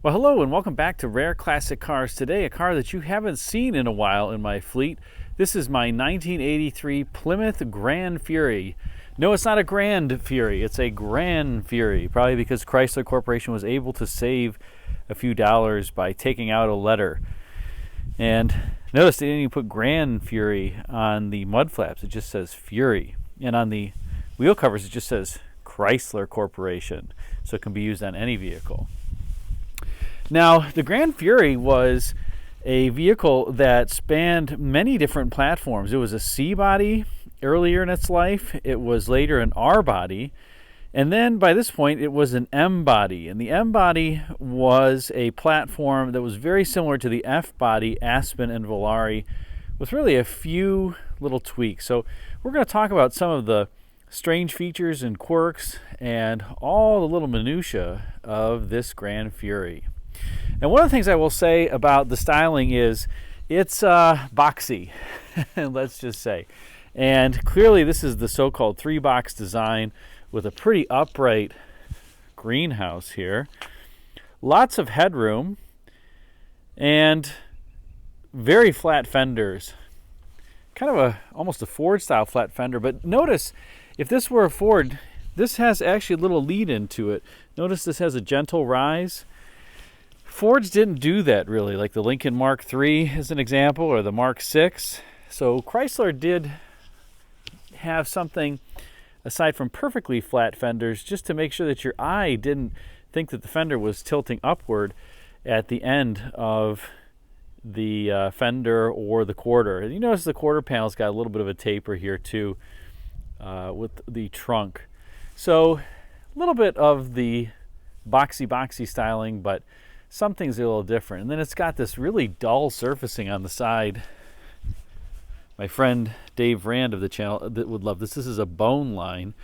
Well, hello and welcome back to Rare Classic Cars. Today, a car that you haven't seen in a while in my fleet. This is my 1983 Plymouth Gran Fury. No, it's not a Grand Fury, it's a Gran Fury, probably because Chrysler Corporation was able to save a few dollars by taking out a letter. And notice they didn't even put Gran Fury on the mud flaps, it just says Fury. And on the wheel covers, it just says Chrysler Corporation, so it can be used on any vehicle. Now, the Gran Fury was a vehicle that spanned many different platforms. It was a C body earlier in its life. It was later an R body. And then by this point, it was an M body. And the M body was a platform that was very similar to the F body, Aspen and Volare, with really a few little tweaks. So we're going to talk about some of the strange features and quirks and all the little minutiae of this Gran Fury. And one of the things I will say about the styling is it's boxy, let's just say. And clearly this is the so-called three-box design with a pretty upright greenhouse here. Lots of headroom and very flat fenders. Kind of almost a Ford-style flat fender, but notice if this were a Ford, this has actually a little lead into it. Notice this has a gentle rise. Fords didn't do that really, like the Lincoln Mark III as an example, or the Mark VI. So Chrysler did have something aside from perfectly flat fenders, just to make sure that your eye didn't think that the fender was tilting upward at the end of the fender or the quarter. And you notice the quarter panel's got a little bit of a taper here too with the trunk. So a little bit of the boxy styling, but something's a little different. And then it's got this really dull surfacing on the side. My friend Dave Rand of the channel would love this. This is a bone line,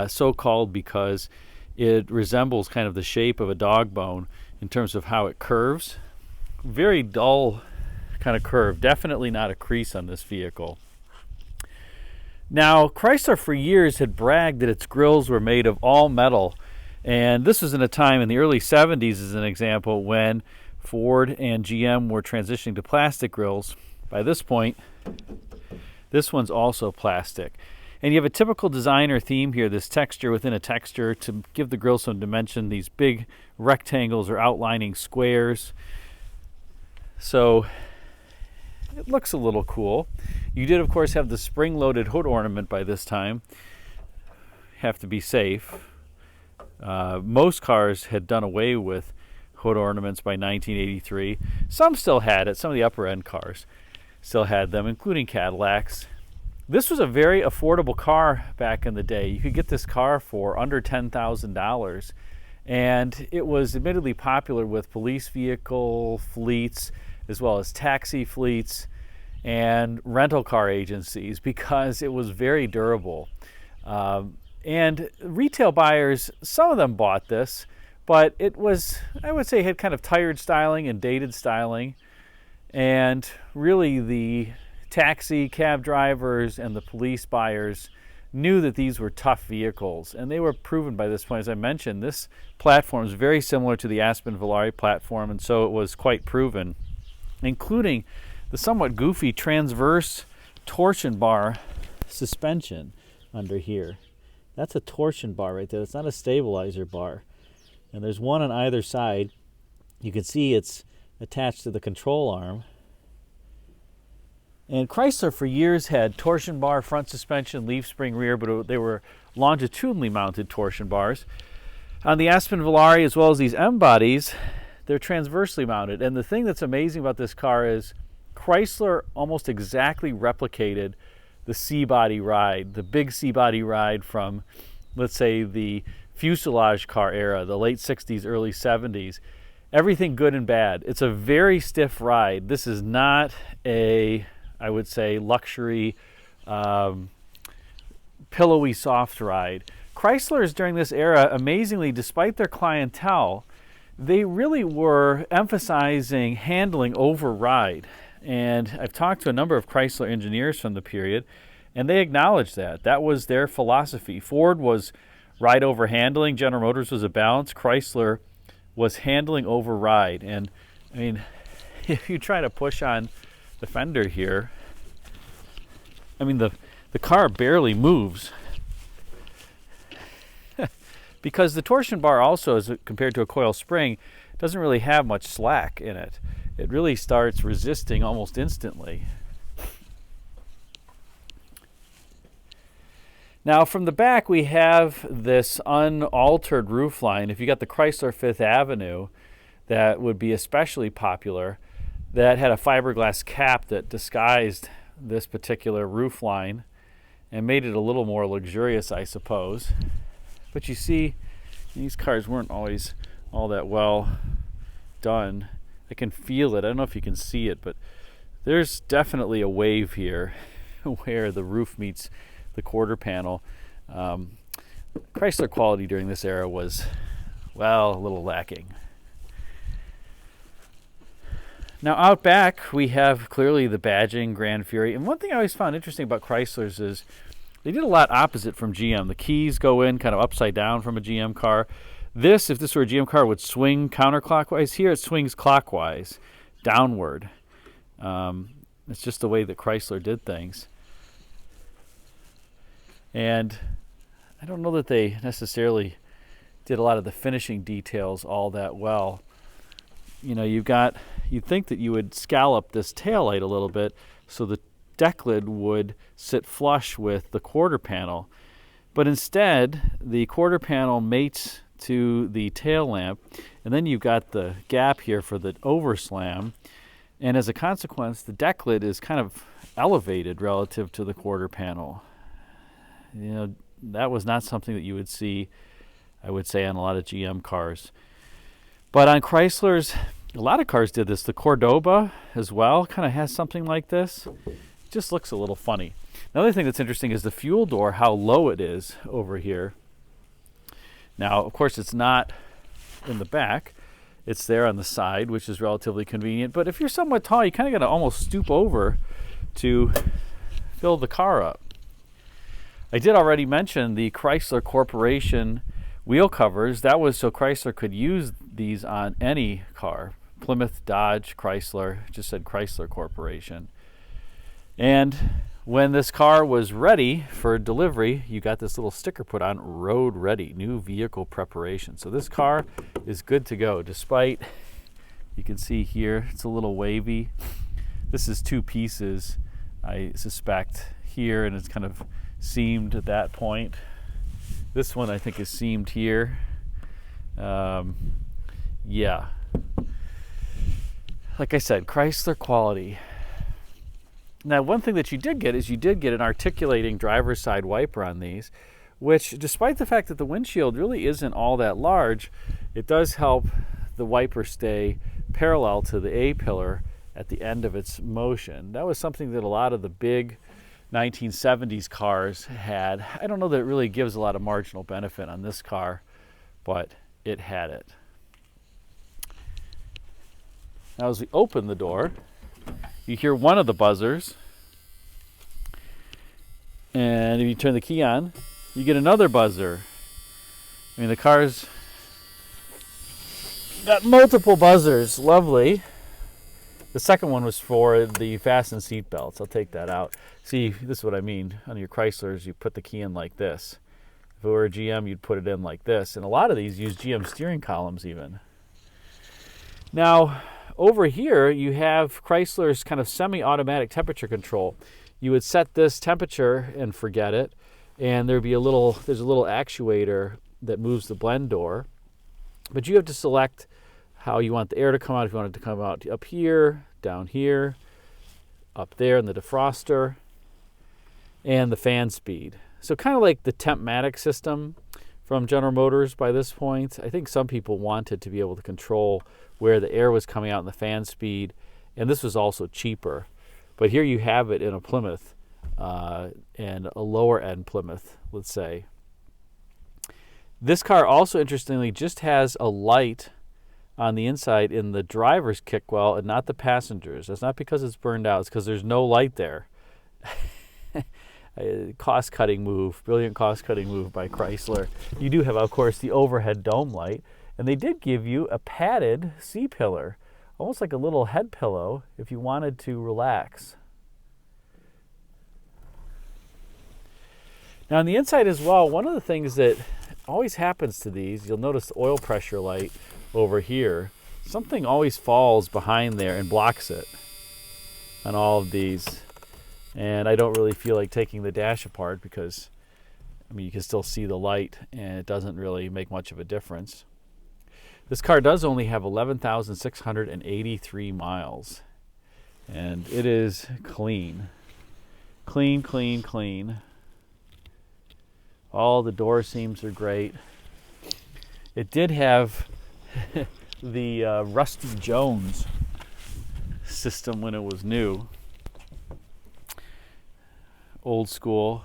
so called because it resembles kind of the shape of a dog bone in terms of how it curves. Very dull kind of curve. Definitely not a crease on this vehicle. Now, Chrysler for years had bragged that its grills were made of all metal. And this was in a time in the early 70s, as an example, when Ford and GM were transitioning to plastic grills. By this point, this one's also plastic. And you have a typical designer theme here, this texture within a texture to give the grill some dimension. These big rectangles are outlining squares. So it looks a little cool. You did, of course, have the spring-loaded hood ornament by this time. Have to be safe. Most cars had done away with hood ornaments by 1983. Some still had it. Some of the upper end cars still had them, including Cadillacs. This was a very affordable car back in the day. You could get this car for under $10,000, and it was admittedly popular with police vehicle fleets as well as taxi fleets and rental car agencies because it was very durable. And retail buyers, some of them bought this, but it was, I would say, had kind of tired styling and dated styling. And really the taxi cab drivers and the police buyers knew that these were tough vehicles. And they were proven by this point. As I mentioned, this platform is very similar to the Aspen Volare platform, and so it was quite proven, including the somewhat goofy transverse torsion bar suspension under here. That's a torsion bar right there. It's not a stabilizer bar. And there's one on either side. You can see it's attached to the control arm. And Chrysler for years had torsion bar front suspension, leaf spring rear, but they were longitudinally mounted torsion bars. On the Aspen Volare, as well as these M bodies, they're transversely mounted. And the thing that's amazing about this car is Chrysler almost exactly replicated the C-body ride, the big C-body ride from, let's say, the fuselage car era, the late 60s, early 70s. Everything good and bad. It's a very stiff ride. This is not a, I would say, luxury, pillowy soft ride. Chryslers during this era, amazingly, despite their clientele, they really were emphasizing handling over ride. And I've talked to a number of Chrysler engineers from the period, and they acknowledged that. That was their philosophy. Ford was ride over handling. General Motors was a balance. Chrysler was handling over ride. And I mean, if you try to push on the fender here, I mean, the car barely moves. Because the torsion bar also, as compared to a coil spring, doesn't really have much slack in it. It really starts resisting almost instantly. Now from the back we have this unaltered roofline. If you got the Chrysler Fifth Avenue, that would be especially popular. That had a fiberglass cap that disguised this particular roofline and made it a little more luxurious, I suppose. But you see, these cars weren't always all that well done. I can feel it. I don't know if you can see it, but there's definitely a wave here where the roof meets the quarter panel. Chrysler quality during this era was, well, a little lacking. Now out back we have clearly the badging Gran Fury, and one thing I always found interesting about Chryslers is they did a lot opposite from GM. The keys go in kind of upside down from a GM car. This, if this were a GM car, would swing counterclockwise. Here it swings clockwise, downward. It's just the way that Chrysler did things. And I don't know that they necessarily did a lot of the finishing details all that well. You know, you'd think that you would scallop this taillight a little bit so the deck lid would sit flush with the quarter panel. But instead, the quarter panel mates to the tail lamp, and then you've got the gap here for the overslam. And as a consequence, the deck lid is kind of elevated relative to the quarter panel. You know, that was not something that you would see, I would say, on a lot of GM cars. But on Chryslers, a lot of cars did this. The Cordoba as well kind of has something like this. It just looks a little funny. Another thing that's interesting is the fuel door, how low it is over here. Now, of course, it's not in the back. It's there on the side, which is relatively convenient. But if you're somewhat tall, you kind of got to almost stoop over to fill the car up. I did already mention the Chrysler Corporation wheel covers. That was so Chrysler could use these on any car. Plymouth, Dodge, Chrysler, just said Chrysler Corporation. And when this car was ready for delivery, you got this little sticker put on, road ready, new vehicle preparation. So this car is good to go, despite, you can see here, it's a little wavy. This is two pieces, I suspect, here, and it's kind of seamed at that point. This one I think is seamed here. Yeah. Like I said, Chrysler quality. Now, one thing that you did get is you did get an articulating driver's side wiper on these, which, despite the fact that the windshield really isn't all that large, it does help the wiper stay parallel to the A-pillar at the end of its motion. That was something that a lot of the big 1970s cars had. I don't know that it really gives a lot of marginal benefit on this car, but it had it. Now, as we open the door, you hear one of the buzzers, and if you turn the key on, you get another buzzer. I mean, the car's got multiple buzzers. Lovely. The second one was for the fasten seat belts. I'll take that out. See, this is what I mean. On your Chryslers, you put the key in like this. If it were a GM, you'd put it in like this. And a lot of these use GM steering columns even. Now, over here, you have Chrysler's kind of semi-automatic temperature control. You would set this temperature and forget it, and there's a little actuator that moves the blend door. But you have to select how you want the air to come out. If you want it to come out up here, down here, up there in the defroster, and the fan speed. So kind of like the Tempmatic system from General Motors by this point. I think some people wanted to be able to control where the air was coming out and the fan speed, and this was also cheaper. But here you have it in a Plymouth, and a lower end Plymouth, let's say. This car also, interestingly, just has a light on the inside in the driver's kick well and not the passengers. That's not because it's burned out, it's because there's no light there. Cost-cutting move, brilliant cost-cutting move by Chrysler. You do have, of course, the overhead dome light, And they did give you a padded C-pillar, almost like a little head pillow if you wanted to relax. Now on the inside as well, one of the things that always happens to these, you'll notice the oil pressure light over here. Something always falls behind there and blocks it on all of these. And I don't really feel like taking the dash apart because, I mean, you can still see the light and it doesn't really make much of a difference. This car does only have 11,683 miles. And it is clean. Clean, clean, clean. All the door seams are great. It did have the Rusty Jones system when it was new. Old school.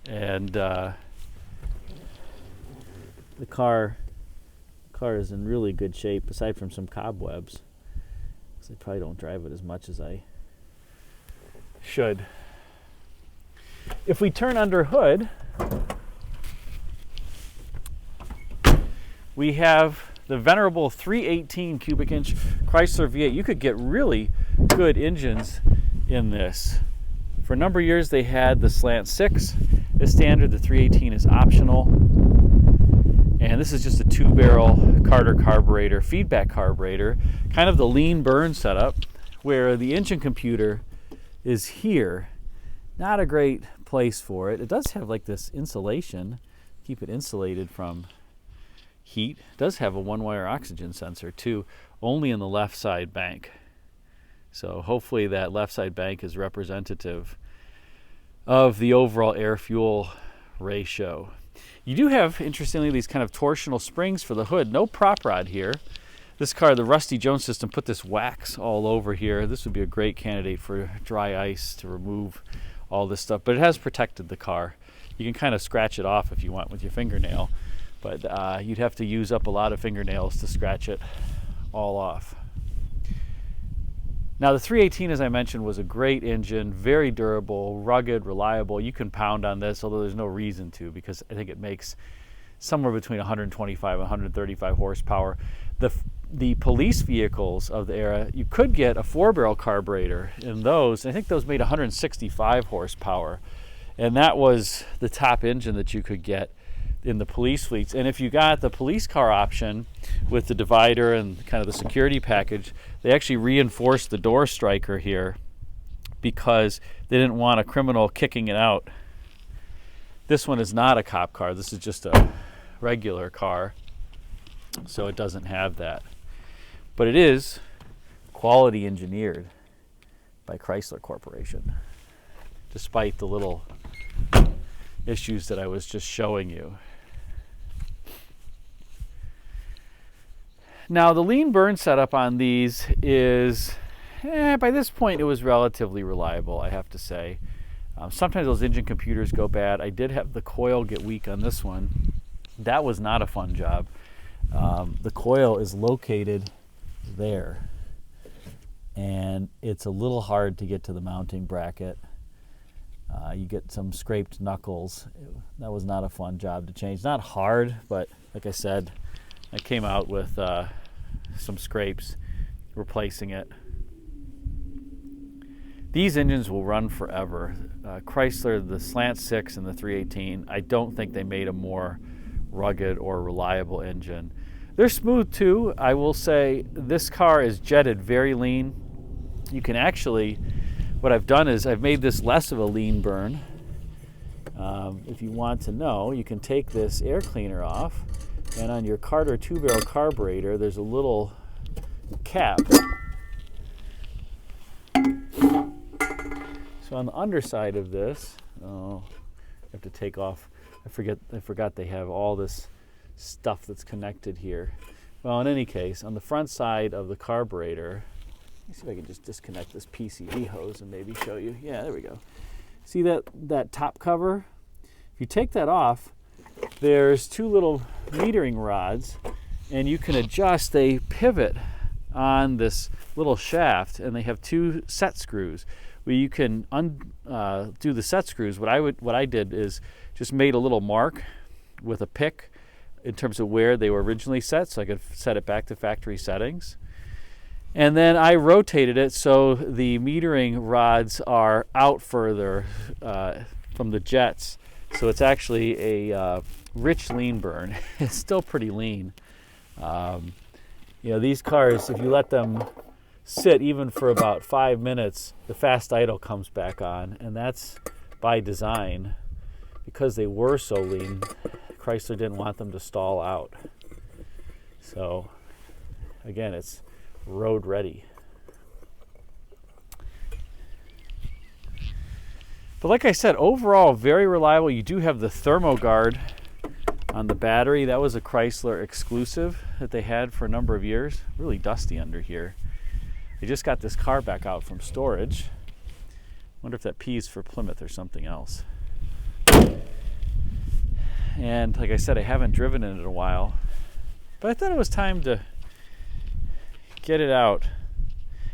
And the car is in really good shape, aside from some cobwebs. I probably don't drive it as much as I should. If we turn under hood, we have the venerable 318 cubic inch Chrysler V8. You could get really good engines in this. For a number of years they had the slant 6 as standard. The 318 is optional. And this is just a 2-barrel Carter carburetor, feedback carburetor, kind of the lean burn setup, where the engine computer is here. Not a great place for it. It does have like this insulation, keep it insulated from heat. It does have a 1-wire oxygen sensor too, only in the left side bank. So hopefully that left side bank is representative of the overall air-fuel ratio. You do have, interestingly, these kind of torsional springs for the hood. No prop rod here. This car, the Rusty Jones system, put this wax all over here. This would be a great candidate for dry ice to remove all this stuff. But it has protected the car. You can kind of scratch it off if you want with your fingernail. But you'd have to use up a lot of fingernails to scratch it all off. Now the 318, as I mentioned, was a great engine, very durable, rugged, reliable. You can pound on this, although there's no reason to, because I think it makes somewhere between 125 and 135 horsepower. The police vehicles of the era, you could get a 4-barrel carburetor in those. I think those made 165 horsepower. And that was the top engine that you could get in the police fleets. And if you got the police car option with the divider and kind of the security package, they actually reinforced the door striker here because they didn't want a criminal kicking it out. This one is not a cop car. This is just a regular car, so it doesn't have that. But it is quality engineered by Chrysler Corporation, despite the little issues that I was just showing you. Now the lean burn setup on these is, by this point it was relatively reliable, I have to say. Sometimes those engine computers go bad. I did have the coil get weak on this one. That was not a fun job. The coil is located there, and it's a little hard to get to the mounting bracket. You get some scraped knuckles. That was not a fun job to change. Not hard, but like I said, I came out with some scrapes replacing it. These engines will run forever. Chrysler, the Slant 6 and the 318, I don't think they made a more rugged or reliable engine. They're smooth too. I will say this car is jetted very lean. You can actually, what I've done is I've made this less of a lean burn. If you want to know, you can take this air cleaner off, and on your Carter 2-barrel carburetor there's a little cap. So on the underside of this, I have to take off, I forgot they have all this stuff that's connected here. Well, in any case, on the front side of the carburetor, let me see if I can just disconnect this PCV hose and maybe show you. Yeah, there we go. See that top cover? If you take that off, there's two little metering rods, and you can adjust, they pivot on this little shaft, and they have two set screws where you can do the set screws. What I did is just made a little mark with a pick in terms of where they were originally set, so I could set it back to factory settings. And then I rotated it so the metering rods are out further from the jets. So it's actually a rich lean burn. It's still pretty lean. These cars, if you let them sit even for about 5 minutes, the fast idle comes back on, and that's by design. Because they were so lean, Chrysler didn't want them to stall out. So again, it's road ready. But like I said, overall very reliable. You do have the ThermoGuard on the battery. That was a Chrysler exclusive that they had for a number of years. Really dusty under here. They just got this car back out from storage. Wonder if that P is for Plymouth or something else. And like I said, I haven't driven in it in a while, but I thought it was time to get it out.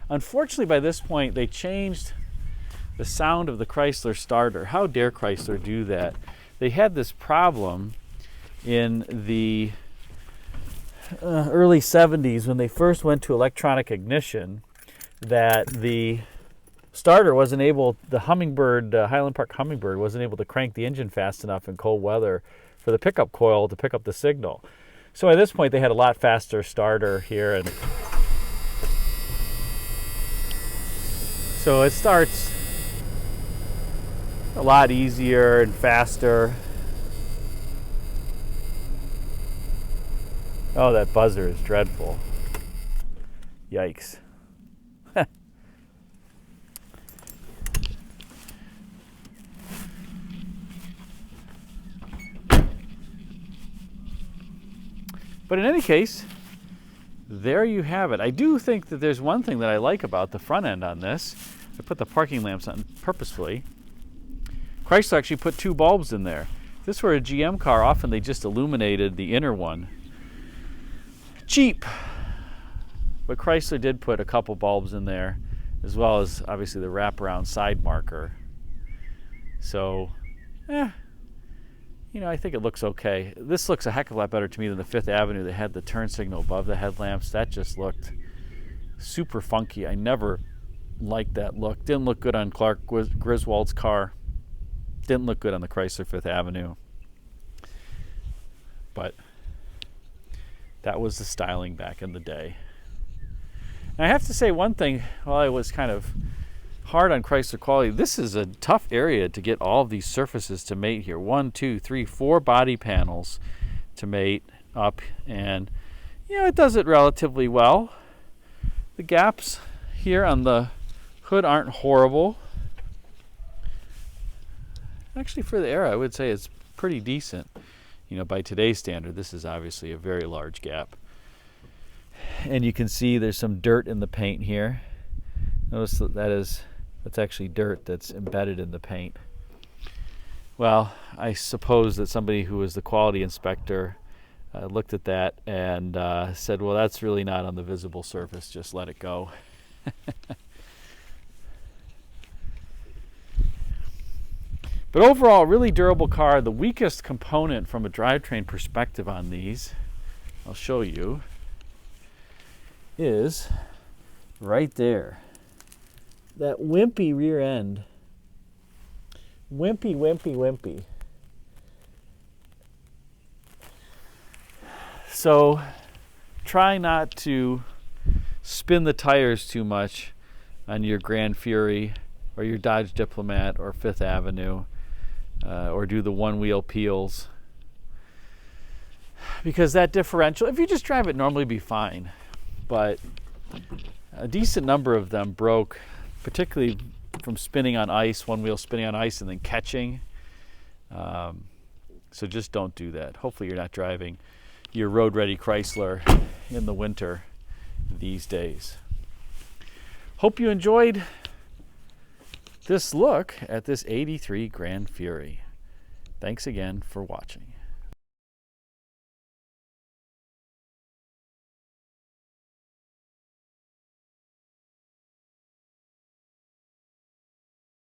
Unfortunately, by this point, they changed the sound of the Chrysler starter. How dare Chrysler do that? They had this problem in the early 70s when they first went to electronic ignition, that the starter wasn't able, the Hummingbird, Highland Park Hummingbird wasn't able to crank the engine fast enough in cold weather for the pickup coil to pick up the signal. So at this point they had a lot faster starter here, and so it starts a lot easier and faster. Oh, that buzzer is dreadful. Yikes. But in any case, there you have it. I do think that there's one thing that I like about the front end on this. I put the parking lamps on purposefully. Chrysler actually put 2 bulbs in there. If this were a GM car, often they just illuminated the inner one. Cheap. But Chrysler did put a couple bulbs in there, as well as obviously the wraparound side marker. So, I think it looks okay. This looks a heck of a lot better to me than the Fifth Avenue that had the turn signal above the headlamps. That just looked super funky. I never liked that look. Didn't look good on Clark Griswold's car. Didn't look good on the Chrysler Fifth Avenue. But that was the styling back in the day. And I have to say one thing, while I was kind of hard on Chrysler quality, this is a tough area to get all of these surfaces to mate here. 1, 2, 3, 4 body panels to mate up, and it does it relatively well. The gaps here on the hood aren't horrible. Actually, for the era, I would say it's pretty decent. By today's standard, this is obviously a very large gap. And you can see there's some dirt in the paint here. Notice that that's actually dirt that's embedded in the paint. Well, I suppose that somebody who was the quality inspector looked at that and said, well, that's really not on the visible surface, just let it go. But overall, really durable car. The weakest component from a drivetrain perspective on these, I'll show you, is right there. That wimpy rear end. Wimpy, wimpy, wimpy. So try not to spin the tires too much on your Gran Fury or your Dodge Diplomat or Fifth Avenue, or do the one-wheel peels. Because that differential, if you just drive it normally, be fine. But a decent number of them broke, particularly from spinning on ice, one wheel spinning on ice and then catching. So just don't do that. Hopefully you're not driving your road-ready Chrysler in the winter these days. Hope you enjoyed this look at this '83 Gran Fury. Thanks again for watching.